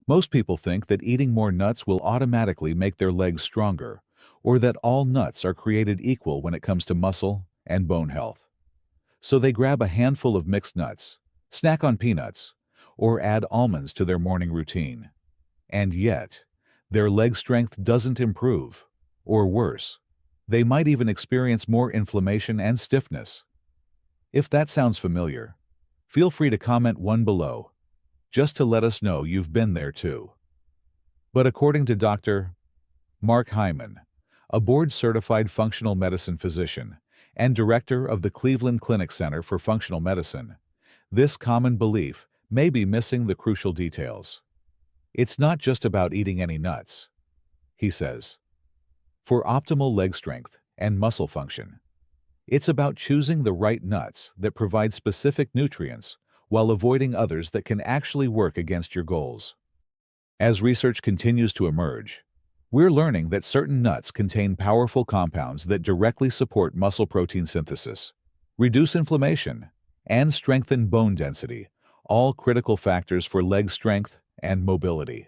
Most people think that eating more nuts will automatically make their legs stronger, or that all nuts are created equal when it comes to muscle and bone health. So they grab a handful of mixed nuts, snack on peanuts, or add almonds to their morning routine. And yet, their leg strength doesn't improve, or worse, they might even experience more inflammation and stiffness. If that sounds familiar, feel free to comment one below, just to let us know you've been there too. But according to Dr. Mark Hyman, a board-certified functional medicine physician and director of the Cleveland Clinic Center for Functional Medicine, this common belief may be missing the crucial details. It's not just about eating any nuts, he says. For optimal leg strength and muscle function, it's about choosing the right nuts that provide specific nutrients while avoiding others that can actually work against your goals. As research continues to emerge, we're learning that certain nuts contain powerful compounds that directly support muscle protein synthesis, reduce inflammation, and strengthen bone density, all critical factors for leg strength and mobility.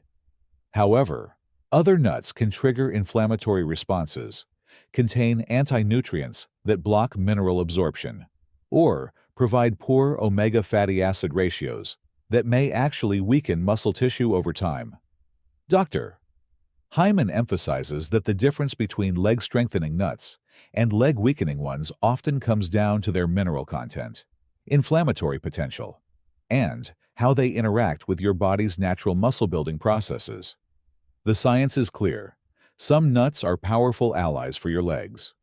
However, other nuts can trigger inflammatory responses, contain anti-nutrients that block mineral absorption, or provide poor omega fatty acid ratios that may actually weaken muscle tissue over time. Dr. Hyman emphasizes that the difference between leg-strengthening nuts and leg-weakening ones often comes down to their mineral content, inflammatory potential, and how they interact with your body's natural muscle-building processes. The science is clear. Some nuts are powerful allies for your legs,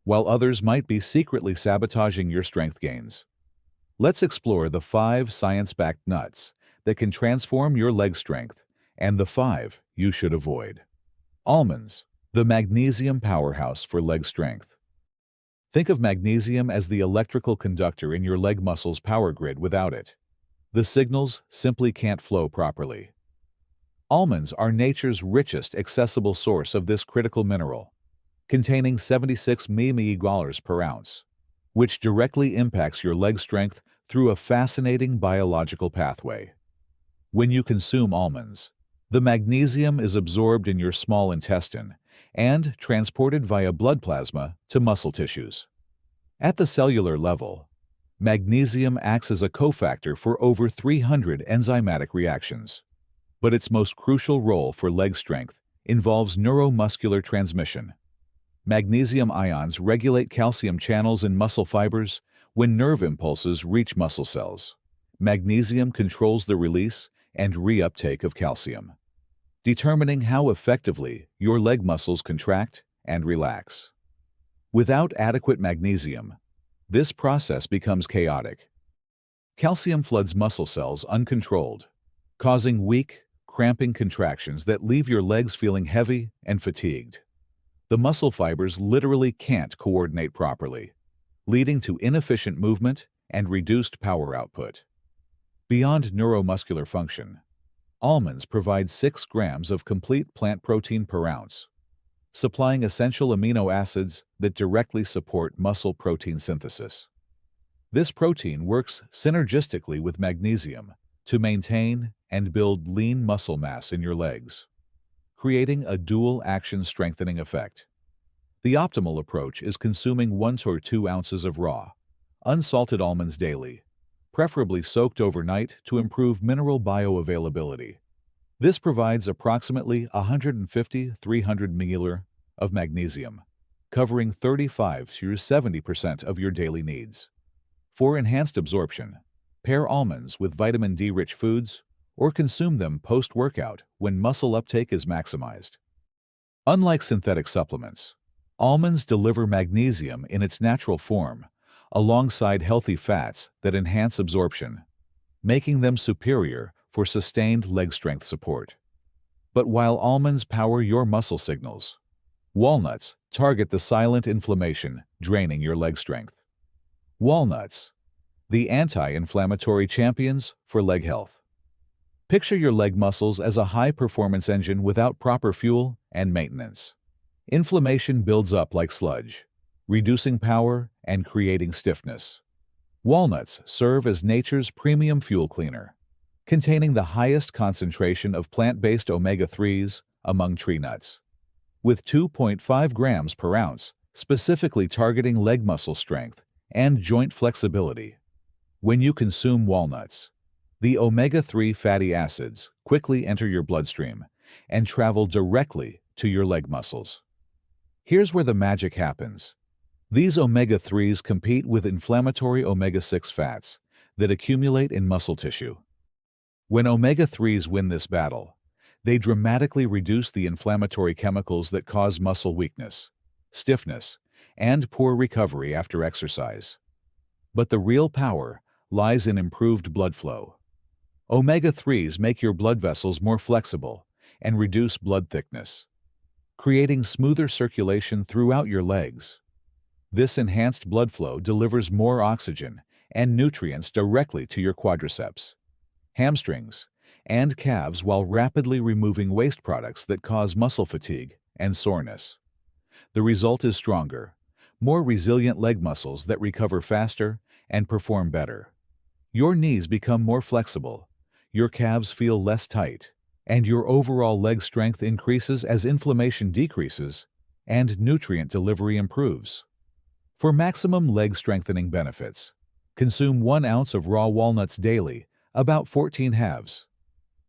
while others might be secretly sabotaging your strength gains. Let's explore the 5 science-backed nuts that can transform your leg strength and the 5 you should avoid. Almonds, the magnesium powerhouse for leg strength. Think of magnesium as the electrical conductor in your leg muscles' power grid. Without it, the signals simply can't flow properly. Almonds are nature's richest accessible source of this critical mineral, containing 76 mg per ounce, which directly impacts your leg strength through a fascinating biological pathway. When you consume almonds, the magnesium is absorbed in your small intestine and transported via blood plasma to muscle tissues. At the cellular level, magnesium acts as a cofactor for over 300 enzymatic reactions. But its most crucial role for leg strength involves neuromuscular transmission. Magnesium ions regulate calcium channels in muscle fibers when nerve impulses reach muscle cells. Magnesium controls the release and reuptake of calcium, determining how effectively your leg muscles contract and relax. Without adequate magnesium, this process becomes chaotic. Calcium floods muscle cells uncontrolled, causing weak, cramping contractions that leave your legs feeling heavy and fatigued. The muscle fibers literally can't coordinate properly, leading to inefficient movement and reduced power output. Beyond neuromuscular function, almonds provide 6 grams of complete plant protein per ounce, supplying essential amino acids that directly support muscle protein synthesis. This protein works synergistically with magnesium to maintain and build lean muscle mass in your legs, creating a dual-action strengthening effect. The optimal approach is consuming 1 or 2 ounces of raw, unsalted almonds daily, preferably soaked overnight to improve mineral bioavailability. This provides approximately 150–300 mg of magnesium, covering 35–70% of your daily needs. For enhanced absorption, pair almonds with vitamin D-rich foods or consume them post-workout when muscle uptake is maximized. Unlike synthetic supplements, almonds deliver magnesium in its natural form, alongside healthy fats that enhance absorption, making them superior for sustained leg strength support. But while almonds power your muscle signals, walnuts target the silent inflammation draining your leg strength. Walnuts, the anti-inflammatory champions for leg health. Picture your leg muscles as a high-performance engine without proper fuel and maintenance. Inflammation builds up like sludge, reducing power and creating stiffness. Walnuts serve as nature's premium fuel cleaner, containing the highest concentration of plant-based omega-3s among tree nuts, with 2.5 grams per ounce, specifically targeting leg muscle strength and joint flexibility. When you consume walnuts, the omega-3 fatty acids quickly enter your bloodstream and travel directly to your leg muscles. Here's where the magic happens. These omega-3s compete with inflammatory omega-6 fats that accumulate in muscle tissue. When omega-3s win this battle, they dramatically reduce the inflammatory chemicals that cause muscle weakness, stiffness, and poor recovery after exercise. But the real power lies in improved blood flow. Omega-3s make your blood vessels more flexible and reduce blood thickness, creating smoother circulation throughout your legs. This enhanced blood flow delivers more oxygen and nutrients directly to your quadriceps, hamstrings, and calves while rapidly removing waste products that cause muscle fatigue and soreness. The result is stronger, more resilient leg muscles that recover faster and perform better. Your knees become more flexible, your calves feel less tight, and your overall leg strength increases as inflammation decreases and nutrient delivery improves. For maximum leg strengthening benefits, consume 1 ounce of raw walnuts daily, about 14 halves.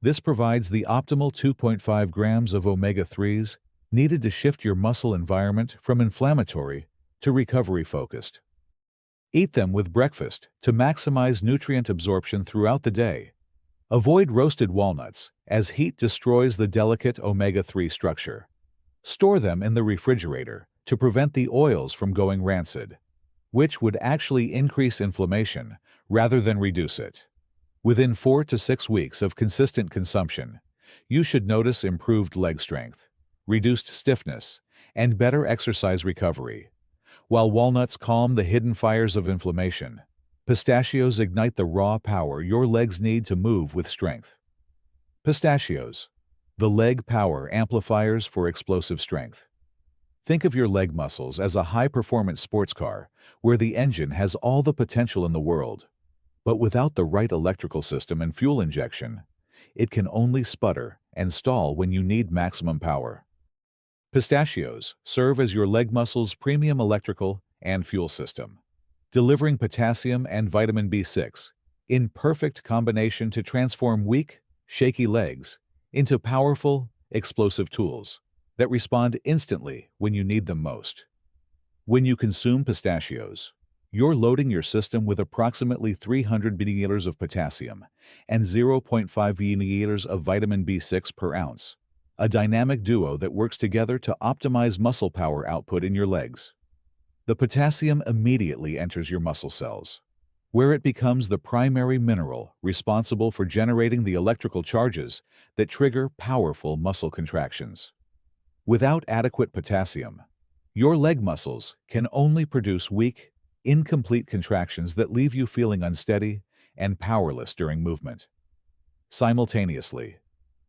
This provides the optimal 2.5 grams of omega-3s needed to shift your muscle environment from inflammatory to recovery-focused. Eat them with breakfast to maximize nutrient absorption throughout the day. Avoid roasted walnuts, as heat destroys the delicate omega-3 structure. Store them in the refrigerator to prevent the oils from going rancid, which would actually increase inflammation rather than reduce it. Within 4 to 6 weeks of consistent consumption, you should notice improved leg strength, reduced stiffness, and better exercise recovery. While walnuts calm the hidden fires of inflammation, pistachios ignite the raw power your legs need to move with strength. Pistachios, the leg power amplifiers for explosive strength. Think of your leg muscles as a high-performance sports car where the engine has all the potential in the world. But without the right electrical system and fuel injection, it can only sputter and stall when you need maximum power. Pistachios serve as your leg muscles' premium electrical and fuel system, delivering potassium and vitamin B6 in perfect combination to transform weak, shaky legs into powerful, explosive tools that respond instantly when you need them most. When you consume pistachios, you're loading your system with approximately 300 milliliters of potassium and 0.5 milliliters of vitamin B6 per ounce, a dynamic duo that works together to optimize muscle power output in your legs. The potassium immediately enters your muscle cells, where it becomes the primary mineral responsible for generating the electrical charges that trigger powerful muscle contractions. Without adequate potassium, your leg muscles can only produce weak, incomplete contractions that leave you feeling unsteady and powerless during movement. Simultaneously,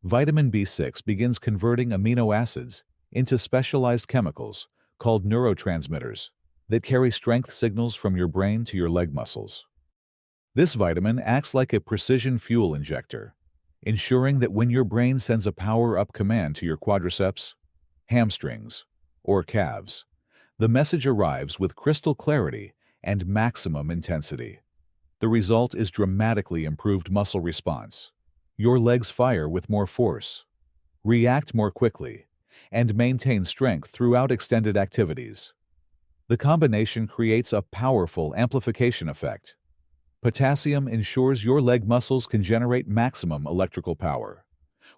vitamin B6 begins converting amino acids into specialized chemicals called neurotransmitters that carry strength signals from your brain to your leg muscles. This vitamin acts like a precision fuel injector, ensuring that when your brain sends a power-up command to your quadriceps, hamstrings, or calves, the message arrives with crystal clarity and maximum intensity. The result is dramatically improved muscle response. Your legs fire with more force, react more quickly, and maintain strength throughout extended activities. The combination creates a powerful amplification effect. Potassium ensures your leg muscles can generate maximum electrical power,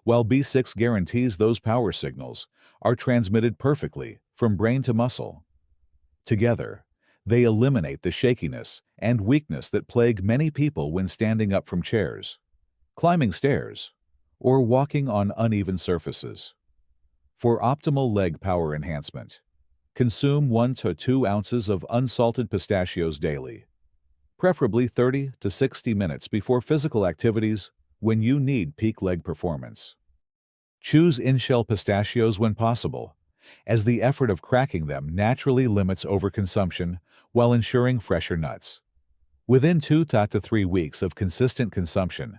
while B6 guarantees those power signals are transmitted perfectly from brain to muscle. Together, they eliminate the shakiness and weakness that plague many people when standing up from chairs, climbing stairs, or walking on uneven surfaces. For optimal leg power enhancement, consume 1 to 2 ounces of unsalted pistachios daily, preferably 30 to 60 minutes before physical activities when you need peak leg performance. Choose in-shell pistachios when possible, as the effort of cracking them naturally limits overconsumption while ensuring fresher nuts. Within 2 to 3 weeks of consistent consumption,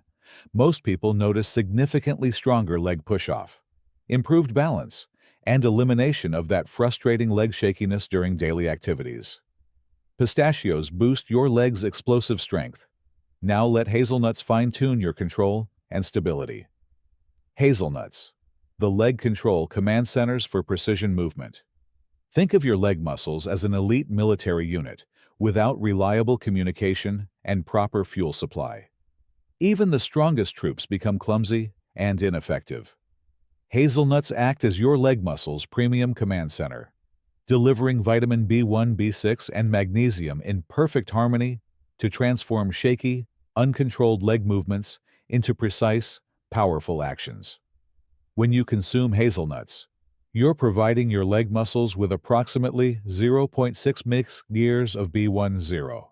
most people notice significantly stronger leg push-off, improved balance, and elimination of that frustrating leg shakiness during daily activities. Pistachios boost your leg's explosive strength. Now let hazelnuts fine-tune your control and stability. Hazelnuts, the leg control command centers for precision movement. Think of your leg muscles as an elite military unit without reliable communication and proper fuel supply. Even the strongest troops become clumsy and ineffective. Hazelnuts act as your leg muscles' premium command center, delivering vitamin B1, B6, and magnesium in perfect harmony to transform shaky, uncontrolled leg movements into precise, powerful actions. When you consume hazelnuts, you're providing your leg muscles with approximately 0.6 mg of B10,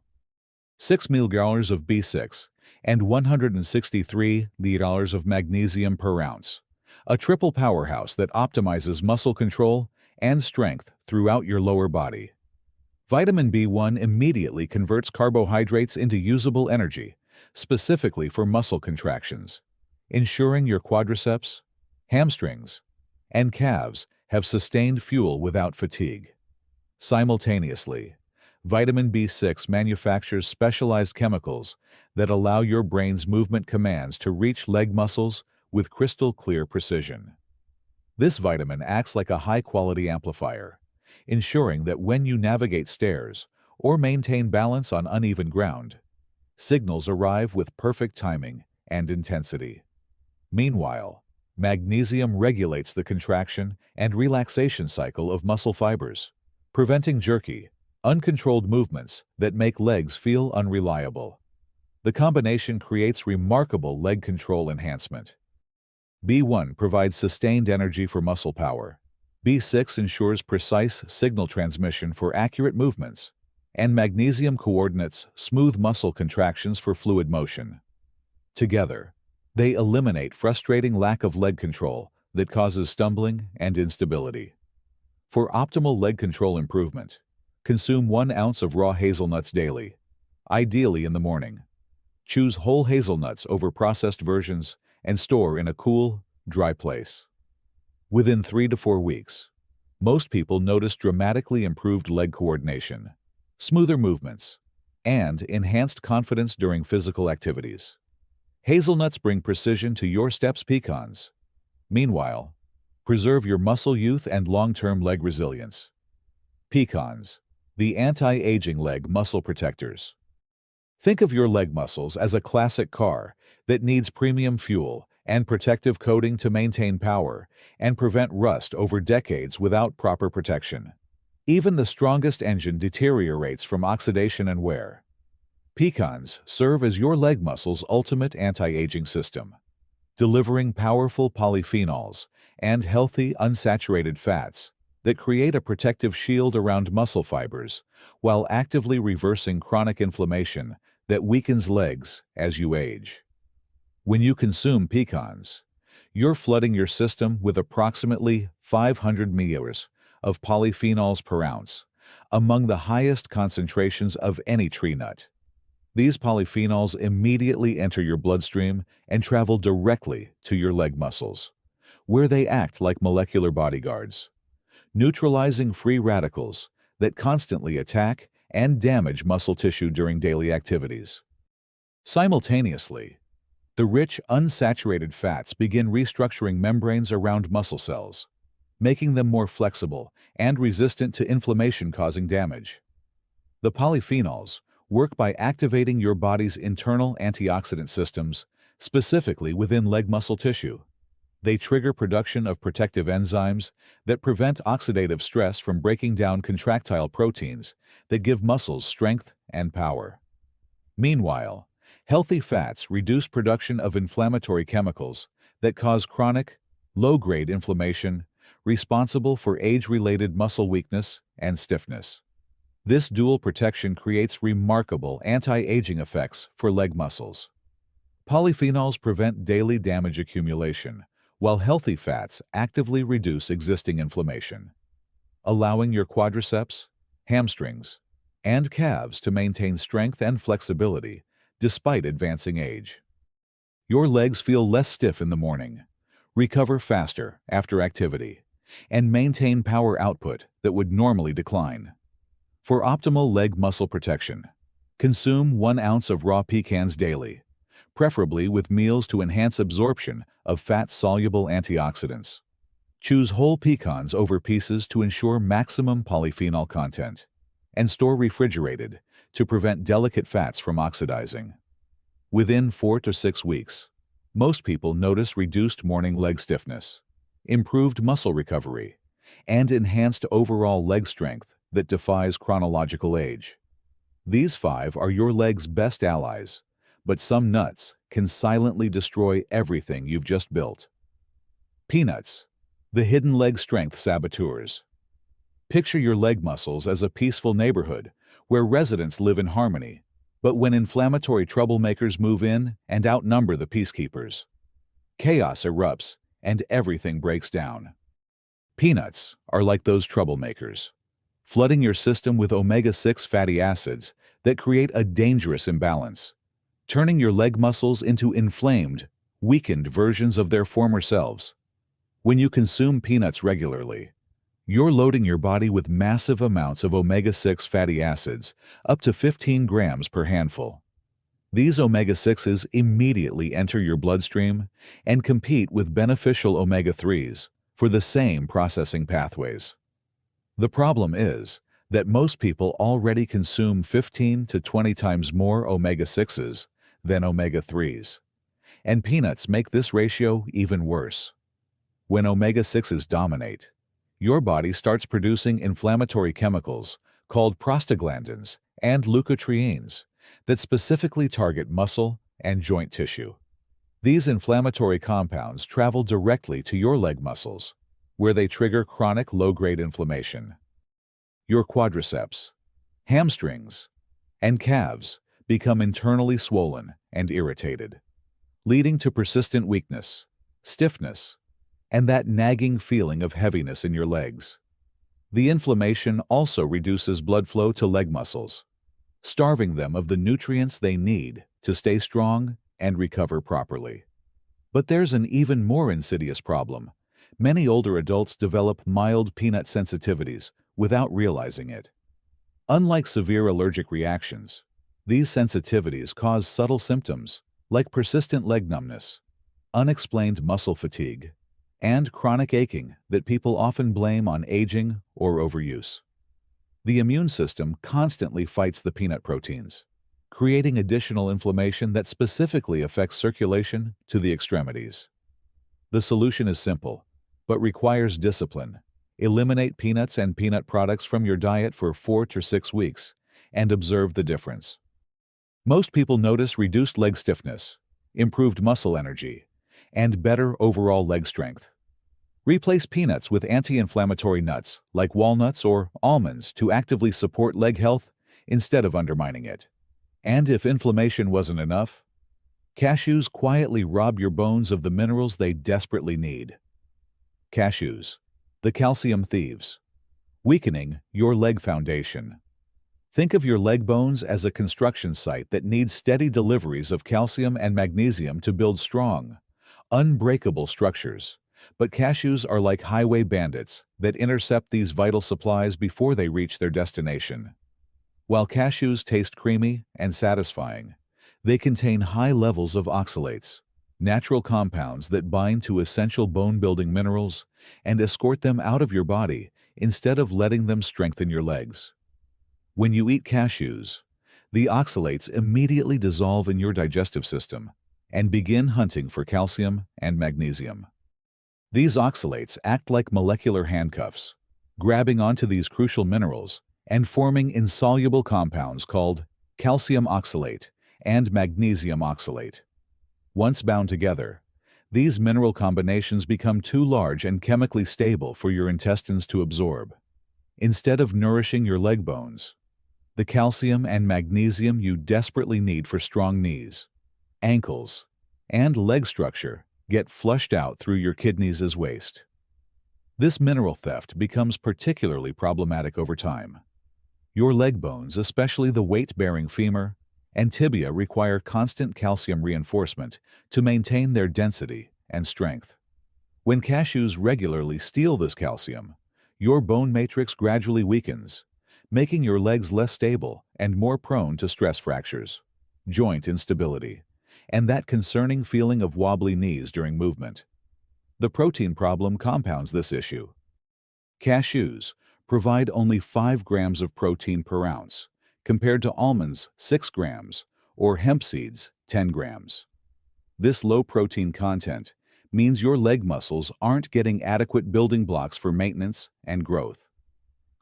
6 mg of B6, and 163 mg of magnesium per ounce, a triple powerhouse that optimizes muscle control and strength throughout your lower body. Vitamin B1 immediately converts carbohydrates into usable energy, specifically for muscle contractions, ensuring your quadriceps, hamstrings, and calves have sustained fuel without fatigue. Simultaneously, vitamin B6 manufactures specialized chemicals that allow your brain's movement commands to reach leg muscles with crystal-clear precision. This vitamin acts like a high-quality amplifier, ensuring that when you navigate stairs or maintain balance on uneven ground, signals arrive with perfect timing and intensity. Meanwhile, magnesium regulates the contraction and relaxation cycle of muscle fibers, preventing jerky, uncontrolled movements that make legs feel unreliable. The combination creates remarkable leg control enhancement. B1 provides sustained energy for muscle power. B6 ensures precise signal transmission for accurate movements, and magnesium coordinates smooth muscle contractions for fluid motion. Together, they eliminate frustrating lack of leg control that causes stumbling and instability. For optimal leg control improvement, consume 1 ounce of raw hazelnuts daily, ideally in the morning. Choose whole hazelnuts over processed versions and store in a cool, dry place. Within 3 to 4 weeks, most people notice dramatically improved leg coordination, smoother movements, and enhanced confidence during physical activities. Hazelnuts bring precision to your steps. Pecans, meanwhile, preserve your muscle youth and long-term leg resilience. Pecans, the anti-aging leg muscle protectors. Think of your leg muscles as a classic car that needs premium fuel and protective coating to maintain power and prevent rust over decades without proper protection. Even the strongest engine deteriorates from oxidation and wear. Pecans serve as your leg muscles' ultimate anti-aging system, delivering powerful polyphenols and healthy unsaturated fats that create a protective shield around muscle fibers while actively reversing chronic inflammation that weakens legs as you age. When you consume pecans, you're flooding your system with approximately 500 mg of polyphenols per ounce, among the highest concentrations of any tree nut. These polyphenols immediately enter your bloodstream and travel directly to your leg muscles, where they act like molecular bodyguards, neutralizing free radicals that constantly attack and damage muscle tissue during daily activities. Simultaneously, the rich, unsaturated fats begin restructuring membranes around muscle cells, making them more flexible and resistant to inflammation-causing damage. The polyphenols work by activating your body's internal antioxidant systems, specifically within leg muscle tissue. They trigger production of protective enzymes that prevent oxidative stress from breaking down contractile proteins that give muscles strength and power. Meanwhile, healthy fats reduce production of inflammatory chemicals that cause chronic, low-grade inflammation responsible for age-related muscle weakness and stiffness. This dual protection creates remarkable anti-aging effects for leg muscles. Polyphenols prevent daily damage accumulation, while healthy fats actively reduce existing inflammation, allowing your quadriceps, hamstrings, and calves to maintain strength and flexibility despite advancing age. Your legs feel less stiff in the morning, recover faster after activity, and maintain power output that would normally decline. For optimal leg muscle protection, consume 1 ounce of raw pecans daily, preferably with meals to enhance absorption of fat-soluble antioxidants. Choose whole pecans over pieces to ensure maximum polyphenol content, and store refrigerated to prevent delicate fats from oxidizing. Within 4 to 6 weeks, most people notice reduced morning leg stiffness, improved muscle recovery, and enhanced overall leg strength that defies chronological age. These 5 are your leg's best allies, but some nuts can silently destroy everything you've just built. Peanuts, the hidden leg strength saboteurs. Picture your leg muscles as a peaceful neighborhood where residents live in harmony, but when inflammatory troublemakers move in and outnumber the peacekeepers, chaos erupts and everything breaks down. Peanuts are like those troublemakers, flooding your system with omega-6 fatty acids that create a dangerous imbalance, turning your leg muscles into inflamed, weakened versions of their former selves. When you consume peanuts regularly, you're loading your body with massive amounts of omega-6 fatty acids, up to 15 grams per handful. These omega-6s immediately enter your bloodstream and compete with beneficial omega-3s for the same processing pathways. The problem is that most people already consume 15 to 20 times more omega-6s than omega-3s, and peanuts make this ratio even worse. When omega-6s dominate, your body starts producing inflammatory chemicals called prostaglandins and leukotrienes that specifically target muscle and joint tissue. These inflammatory compounds travel directly to your leg muscles, where they trigger chronic low-grade inflammation. Your quadriceps, hamstrings, and calves become internally swollen and irritated, leading to persistent weakness, stiffness, and that nagging feeling of heaviness in your legs. The inflammation also reduces blood flow to leg muscles, starving them of the nutrients they need to stay strong and recover properly. But there's an even more insidious problem. Many older adults develop mild peanut sensitivities without realizing it. Unlike severe allergic reactions, these sensitivities cause subtle symptoms like persistent leg numbness, unexplained muscle fatigue, and chronic aching that people often blame on aging or overuse. The immune system constantly fights the peanut proteins, creating additional inflammation that specifically affects circulation to the extremities. The solution is simple, but requires discipline. Eliminate peanuts and peanut products from your diet for 4 to 6 weeks and observe the difference. Most people notice reduced leg stiffness, improved muscle energy, and better overall leg strength. Replace peanuts with anti-inflammatory nuts like walnuts or almonds to actively support leg health instead of undermining it. And if inflammation wasn't enough, cashews quietly rob your bones of the minerals they desperately need. Cashews, the calcium thieves, weakening your leg foundation. Think of your leg bones as a construction site that needs steady deliveries of calcium and magnesium to build strong, unbreakable structures. But cashews are like highway bandits that intercept these vital supplies before they reach their destination. While cashews taste creamy and satisfying, they contain high levels of oxalates, natural compounds that bind to essential bone-building minerals and escort them out of your body instead of letting them strengthen your legs. When you eat cashews, the oxalates immediately dissolve in your digestive system and begin hunting for calcium and magnesium. These oxalates act like molecular handcuffs, grabbing onto these crucial minerals and forming insoluble compounds called calcium oxalate and magnesium oxalate. Once bound together, these mineral combinations become too large and chemically stable for your intestines to absorb. Instead of nourishing your leg bones, the calcium and magnesium you desperately need for strong knees, ankles, and leg structure get flushed out through your kidneys as waste. This mineral theft becomes particularly problematic over time. Your leg bones, especially the weight-bearing femur and tibia require constant calcium reinforcement to maintain their density and strength. When cashews regularly steal this calcium, your bone matrix gradually weakens, making your legs less stable and more prone to stress fractures, joint instability, and that concerning feeling of wobbly knees during movement. The protein problem compounds this issue. Cashews provide only 5 grams of protein per ounce, compared to almonds 6 grams or hemp seeds 10 grams. This low protein content means your leg muscles aren't getting adequate building blocks for maintenance and growth.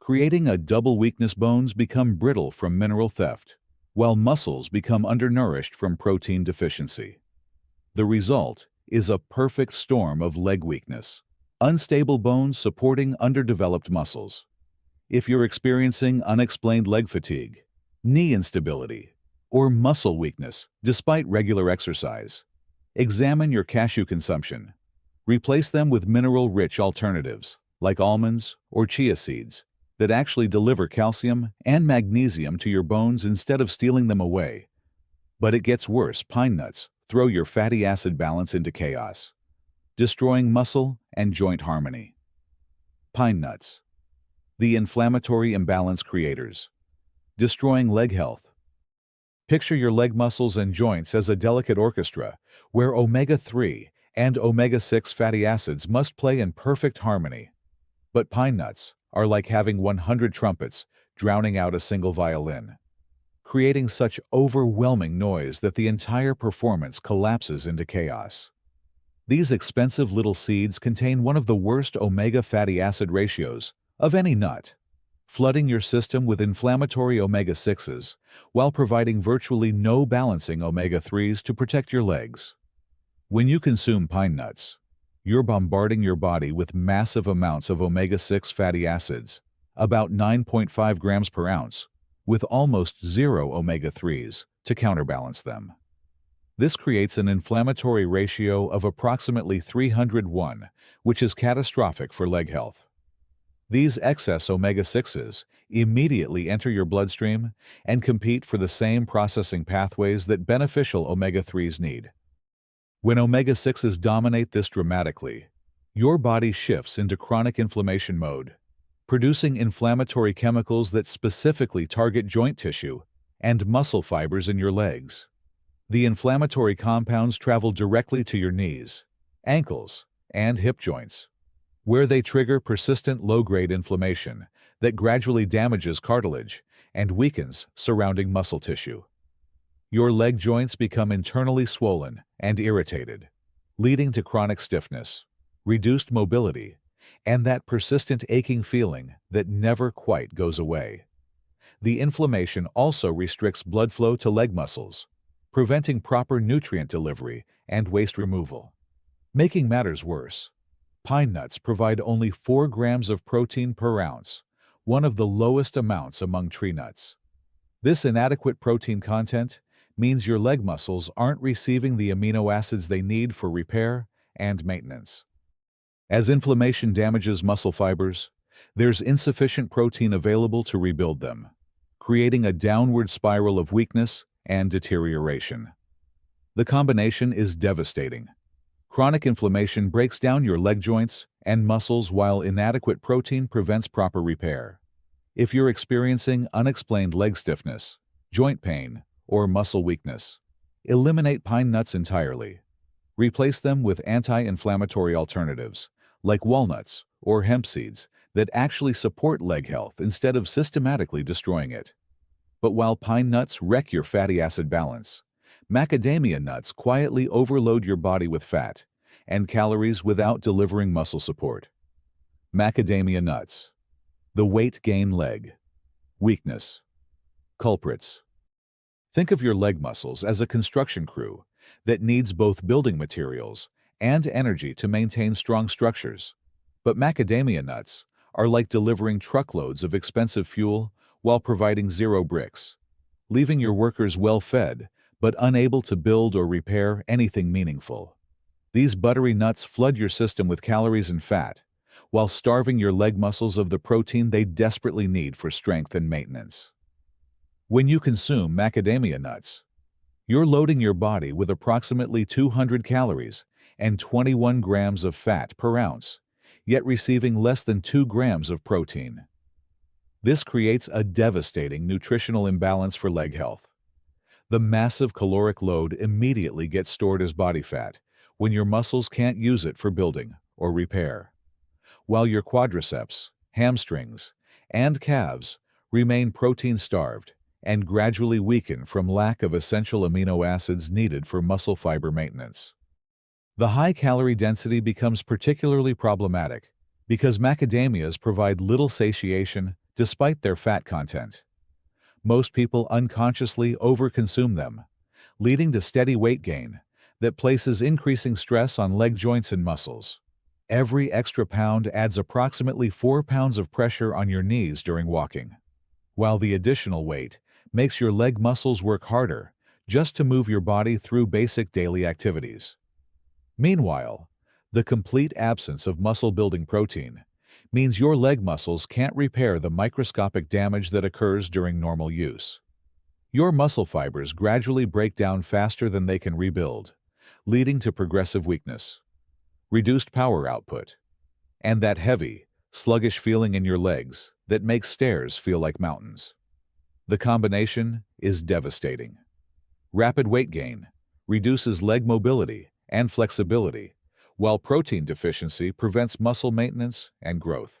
Creating a double weakness, bones become brittle from mineral theft, while muscles become undernourished from protein deficiency. The result is a perfect storm of leg weakness, unstable bones supporting underdeveloped muscles. If you're experiencing unexplained leg fatigue, knee instability, or muscle weakness despite regular exercise, examine your cashew consumption. Replace them with mineral-rich alternatives like almonds or chia seeds that actually deliver calcium and magnesium to your bones instead of stealing them away. But it gets worse. Pine nuts throw your fatty acid balance into chaos, destroying muscle and joint harmony. Pine nuts, the inflammatory imbalance creators, destroying leg health. Picture your leg muscles and joints as a delicate orchestra where omega-3 and omega-6 fatty acids must play in perfect harmony. But pine nuts are like having 100 trumpets drowning out a single violin, creating such overwhelming noise that the entire performance collapses into chaos. These expensive little seeds contain one of the worst omega fatty acid ratios of any nut, flooding your system with inflammatory omega-6s while providing virtually no balancing omega-3s to protect your legs. When you consume pine nuts, you're bombarding your body with massive amounts of omega-6 fatty acids, about 9.5 grams per ounce, with almost zero omega-3s to counterbalance them. This creates an inflammatory ratio of approximately 301, which is catastrophic for leg health. These excess omega-6s immediately enter your bloodstream and compete for the same processing pathways that beneficial omega-3s need. When omega-6s dominate this dramatically, your body shifts into chronic inflammation mode, producing inflammatory chemicals that specifically target joint tissue and muscle fibers in your legs. The inflammatory compounds travel directly to your knees, ankles, and hip joints, where they trigger persistent low-grade inflammation that gradually damages cartilage and weakens surrounding muscle tissue. Your leg joints become internally swollen and irritated, leading to chronic stiffness, reduced mobility, and that persistent aching feeling that never quite goes away. The inflammation also restricts blood flow to leg muscles, preventing proper nutrient delivery and waste removal. Making matters worse, pine nuts provide only 4 grams of protein per ounce, one of the lowest amounts among tree nuts. This inadequate protein content means your leg muscles aren't receiving the amino acids they need for repair and maintenance. As inflammation damages muscle fibers, there's insufficient protein available to rebuild them, creating a downward spiral of weakness and deterioration. The combination is devastating. Chronic inflammation breaks down your leg joints and muscles while inadequate protein prevents proper repair. If you're experiencing unexplained leg stiffness, joint pain, or muscle weakness, eliminate pine nuts entirely. Replace them with anti-inflammatory alternatives, like walnuts or hemp seeds, that actually support leg health instead of systematically destroying it. But while pine nuts wreck your fatty acid balance, macadamia nuts quietly overload your body with fat and calories without delivering muscle support. Macadamia nuts, the weight gain leg, weakness, culprits. Think of your leg muscles as a construction crew that needs both building materials and energy to maintain strong structures. But macadamia nuts are like delivering truckloads of expensive fuel while providing zero bricks, leaving your workers well-fed but unable to build or repair anything meaningful. These buttery nuts flood your system with calories and fat, while starving your leg muscles of the protein they desperately need for strength and maintenance. When you consume macadamia nuts, you're loading your body with approximately 200 calories and 21 grams of fat per ounce, yet receiving less than 2 grams of protein. This creates a devastating nutritional imbalance for leg health. The massive caloric load immediately gets stored as body fat when your muscles can't use it for building or repair, while your quadriceps, hamstrings, and calves remain protein-starved and gradually weaken from lack of essential amino acids needed for muscle fiber maintenance. The high calorie density becomes particularly problematic because macadamias provide little satiation despite their fat content. Most people unconsciously overconsume them, leading to steady weight gain that places increasing stress on leg joints and muscles. Every extra pound adds approximately 4 pounds of pressure on your knees during walking, while the additional weight makes your leg muscles work harder just to move your body through basic daily activities. Meanwhile, the complete absence of muscle-building protein means your leg muscles can't repair the microscopic damage that occurs during normal use. Your muscle fibers gradually break down faster than they can rebuild, leading to progressive weakness, reduced power output, and that heavy, sluggish feeling in your legs that makes stairs feel like mountains. The combination is devastating. Rapid weight gain reduces leg mobility and flexibility, while protein deficiency prevents muscle maintenance and growth.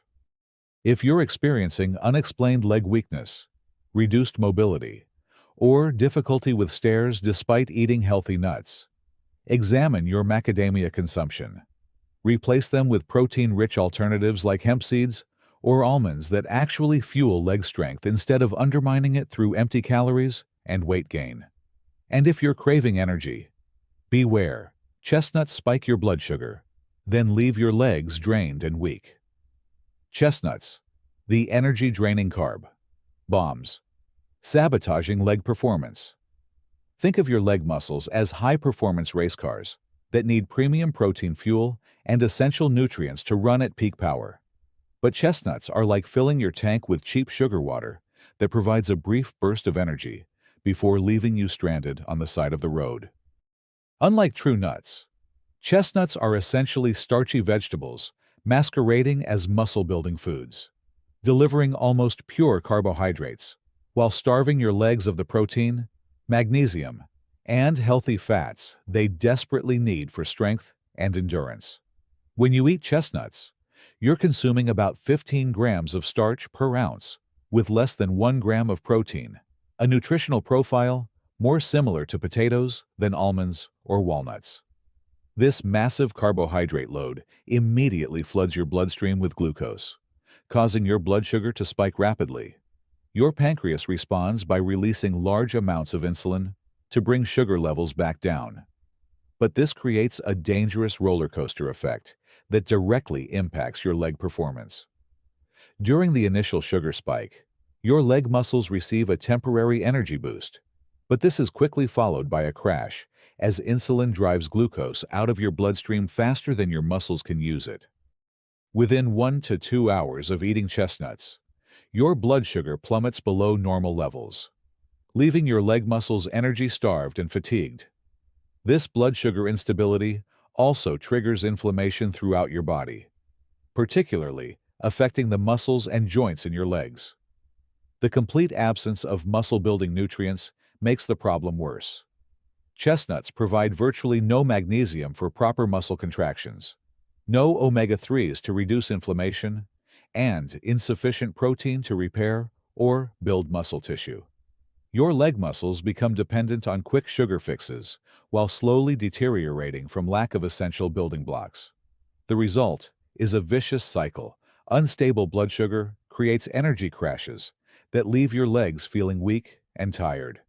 If you're experiencing unexplained leg weakness, reduced mobility, or difficulty with stairs despite eating healthy nuts, examine your macadamia consumption. Replace them with protein-rich alternatives like hemp seeds or almonds that actually fuel leg strength instead of undermining it through empty calories and weight gain. And if you're craving energy, beware. Chestnuts spike your blood sugar, then leave your legs drained and weak. Chestnuts, the energy-draining carb, bombs, sabotaging leg performance. Think of your leg muscles as high-performance race cars that need premium protein fuel and essential nutrients to run at peak power. But chestnuts are like filling your tank with cheap sugar water that provides a brief burst of energy before leaving you stranded on the side of the road. Unlike true nuts, chestnuts are essentially starchy vegetables masquerading as muscle-building foods, delivering almost pure carbohydrates while starving your legs of the protein, magnesium, and healthy fats they desperately need for strength and endurance. When you eat chestnuts, you're consuming about 15 grams of starch per ounce with less than 1 gram of protein, a nutritional profile more similar to potatoes than almonds or walnuts. This massive carbohydrate load immediately floods your bloodstream with glucose, causing your blood sugar to spike rapidly. Your pancreas responds by releasing large amounts of insulin to bring sugar levels back down. But this creates a dangerous roller coaster effect that directly impacts your leg performance. During the initial sugar spike, your leg muscles receive a temporary energy boost, but this is quickly followed by a crash as insulin drives glucose out of your bloodstream faster than your muscles can use it. Within 1 to 2 hours of eating chestnuts, your blood sugar plummets below normal levels, leaving your leg muscles energy-starved and fatigued. This blood sugar instability also triggers inflammation throughout your body, particularly affecting the muscles and joints in your legs. The complete absence of muscle-building nutrients makes the problem worse. Chestnuts provide virtually no magnesium for proper muscle contractions, no omega-3s to reduce inflammation, and insufficient protein to repair or build muscle tissue. Your leg muscles become dependent on quick sugar fixes while slowly deteriorating from lack of essential building blocks. The result is a vicious cycle. Unstable blood sugar creates energy crashes that leave your legs feeling weak and tired,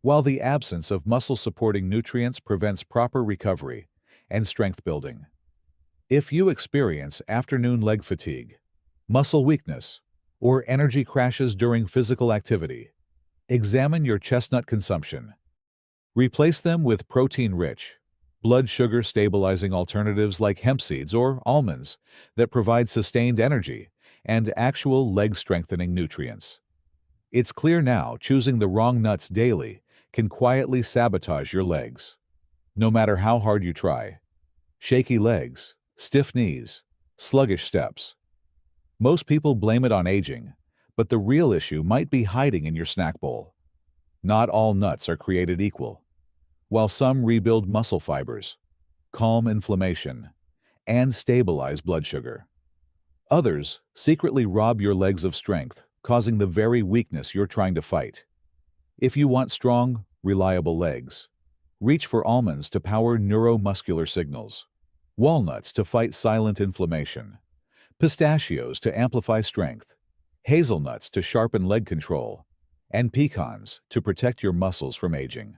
while the absence of muscle-supporting nutrients prevents proper recovery and strength building. If you experience afternoon leg fatigue, muscle weakness, or energy crashes during physical activity, examine your chestnut consumption. Replace them with protein-rich, blood sugar-stabilizing alternatives like hemp seeds or almonds that provide sustained energy and actual leg-strengthening nutrients. It's clear now choosing the wrong nuts daily can quietly sabotage your legs. No matter how hard you try. Shaky legs, stiff knees, sluggish steps. Most people blame it on aging, but the real issue might be hiding in your snack bowl. Not all nuts are created equal. While some rebuild muscle fibers, calm inflammation, and stabilize blood sugar, others secretly rob your legs of strength, causing the very weakness you're trying to fight. If you want strong, reliable legs, reach for almonds to power neuromuscular signals, walnuts to fight silent inflammation, pistachios to amplify strength, hazelnuts to sharpen leg control, and pecans to protect your muscles from aging.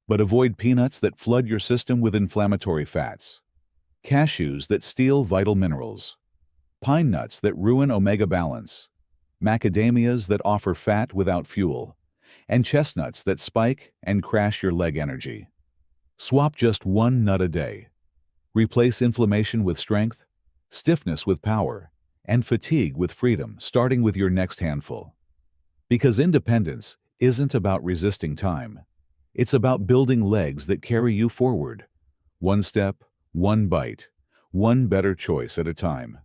But avoid peanuts that flood your system with inflammatory fats, cashews that steal vital minerals, pine nuts that ruin omega balance, macadamias that offer fat without fuel, and chestnuts that spike and crash your leg energy. Swap just one nut a day. Replace inflammation with strength, stiffness with power, and fatigue with freedom, starting with your next handful. Because independence isn't about resisting time. It's about building legs that carry you forward. One step, one bite, one better choice at a time.